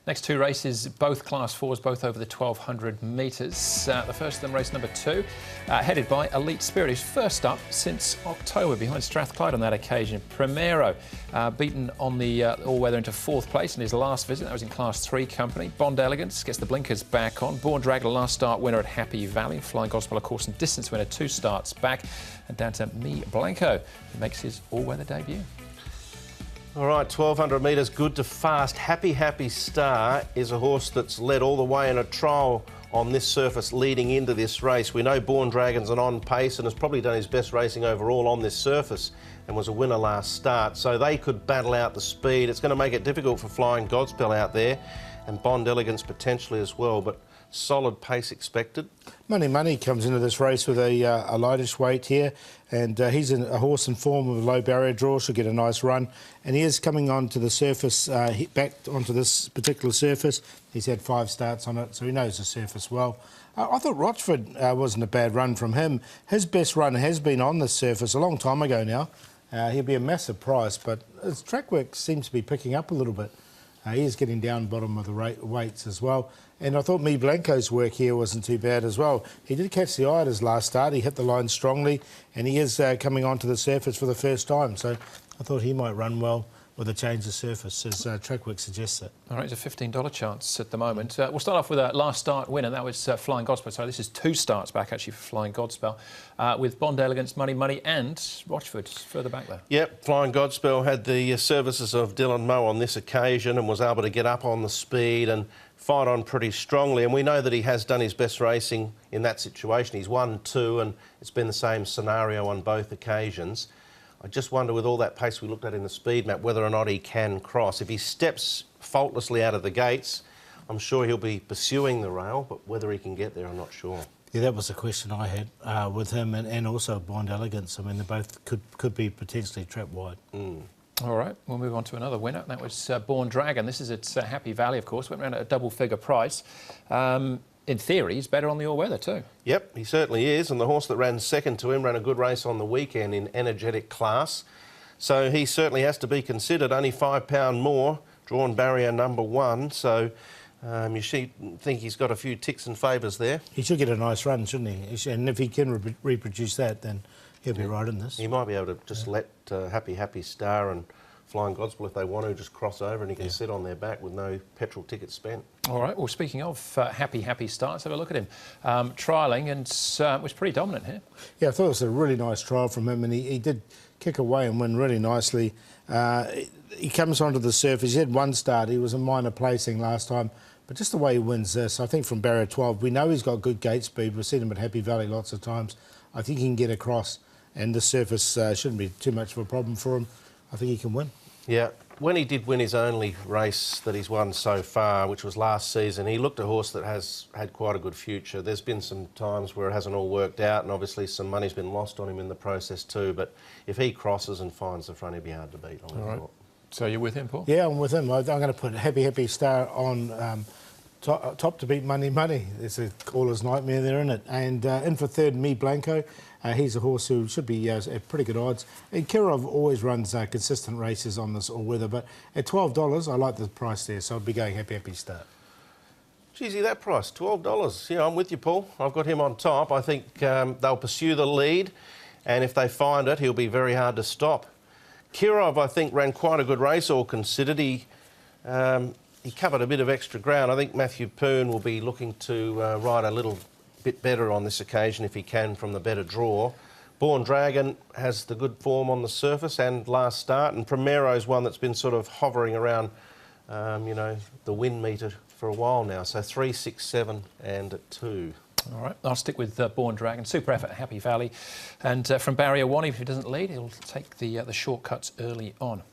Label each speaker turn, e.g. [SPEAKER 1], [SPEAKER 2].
[SPEAKER 1] Next two races, both Class 4s, both over the 1,200 metres. The first of them, race number 2, headed by Elite Spirit, who's first up since October behind Strathclyde on that occasion. Primero, beaten on the all-weather into 4th place in his last visit. That was in Class 3 company. Bond Elegance gets the blinkers back on. Born Dragon, last start winner at Happy Valley. Flying Gospel, of course, and distance winner 2 starts back. And down to Me Blanco, who makes his all-weather debut.
[SPEAKER 2] All right, 1,200 metres, good to fast. Happy Star is a horse that's led all the way in a trial on this surface leading into this race. We know Born Dragon's an on pace and has probably done his best racing overall on this surface and was a winner last start. So they could battle out the speed. It's going to make it difficult for Flying Godspell out there and Bond Elegance potentially as well, but solid pace expected.
[SPEAKER 3] Money comes into this race with a lightish weight here, and he's a horse in form with a low barrier draw, should get a nice run. And he is coming onto the surface, back onto this particular surface. He's had 5 starts on it, so he knows the surface well. I thought Rochford wasn't a bad run from him. His best run has been on this surface a long time ago now. He'll be a massive price, but his track work seems to be picking up a little bit. He is getting down bottom of the weights as well. And I thought Me Blanco's work here wasn't too bad as well. He did catch the eye at his last start. He hit the line strongly, and he is coming onto the surface for the first time. So I thought he might run well with a change of surface. His track work suggests it.
[SPEAKER 1] All right, it's a $15 chance at the moment. We'll start off with a last start winner. That was Flying Godspell. Sorry, this is 2 starts back actually for Flying Godspell, with Bond Elegance, Money, and Rochford further back there.
[SPEAKER 2] Yep, Flying Godspell had the services of Dylan Moe on this occasion and was able to get up on the speed and fight on pretty strongly. And we know that he has done his best racing in that situation. He's won 2, and it's been the same scenario on both occasions. I just wonder, with all that pace we looked at in the speed map, whether or not he can cross. If he steps faultlessly out of the gates, I'm sure he'll be pursuing the rail, but whether he can get there, I'm not sure.
[SPEAKER 3] Yeah, that was the question I had with him and also Bond Elegance. I mean, they both could be potentially trapped wide.
[SPEAKER 1] All right, we'll move on to another winner. That was Born Dragon. This is at Happy Valley, of course. Went around at a double-figure price. In theory, he's better on the all-weather too. Yep,
[SPEAKER 2] he certainly is. And the horse that ran second to him ran a good race on the weekend in energetic class. So he certainly has to be considered. Only £5 more, drawn barrier number 1. So you think he's got a few ticks and favours there.
[SPEAKER 3] He should get a nice run, shouldn't he? And if he can reproduce that, then he'll be right in this.
[SPEAKER 2] He might be able to just let Happy Star and Flying Godspell, if they want to, just cross over and he can sit on their back with no petrol ticket spent.
[SPEAKER 1] All right, well, speaking of Happy Star, let's have a look at him. Trialling and was pretty dominant here.
[SPEAKER 3] Yeah, I thought it was a really nice trial from him, and he did kick away and win really nicely. He comes onto the surface. He had 1 start. He was a minor placing last time, but just the way he wins this, I think from barrier 12, we know he's got good gate speed. We've seen him at Happy Valley lots of times. I think he can get across, and the surface shouldn't be too much of a problem for him. I think he can win.
[SPEAKER 2] Yeah, when he did win his only race that he's won so far, which was last season, he looked a horse that has had quite a good future. There's been some times where it hasn't all worked out, and obviously some money's been lost on him in the process too, but if he crosses and finds the front, he'll be hard to beat.
[SPEAKER 1] All right. So you're with him, Paul?
[SPEAKER 3] Yeah, I'm with him. I'm going to put Happy Star on top to beat Money. It's a caller's nightmare there, isn't it? And in for third, Me Blanco. He's a horse who should be at pretty good odds. And Kirov always runs consistent races on this all-weather, but at $12, I like the price there, so I'd be going Happy Star.
[SPEAKER 2] Geezy, that price, $12. Yeah, I'm with you, Paul. I've got him on top. I think they'll pursue the lead, and if they find it, he'll be very hard to stop. Kirov, I think, ran quite a good race, all considered. He covered a bit of extra ground. I think Matthew Poon will be looking to ride a little bit better on this occasion if he can from the better draw. Born Dragon has the good form on the surface and last start, and Primero's one that's been sort of hovering around, the win meter for a while now. So 3, 6, 7 and 2.
[SPEAKER 1] All right, I'll stick with Born Dragon. Super effort at Happy Valley. And from barrier 1, if he doesn't lead, he'll take the shortcuts early on.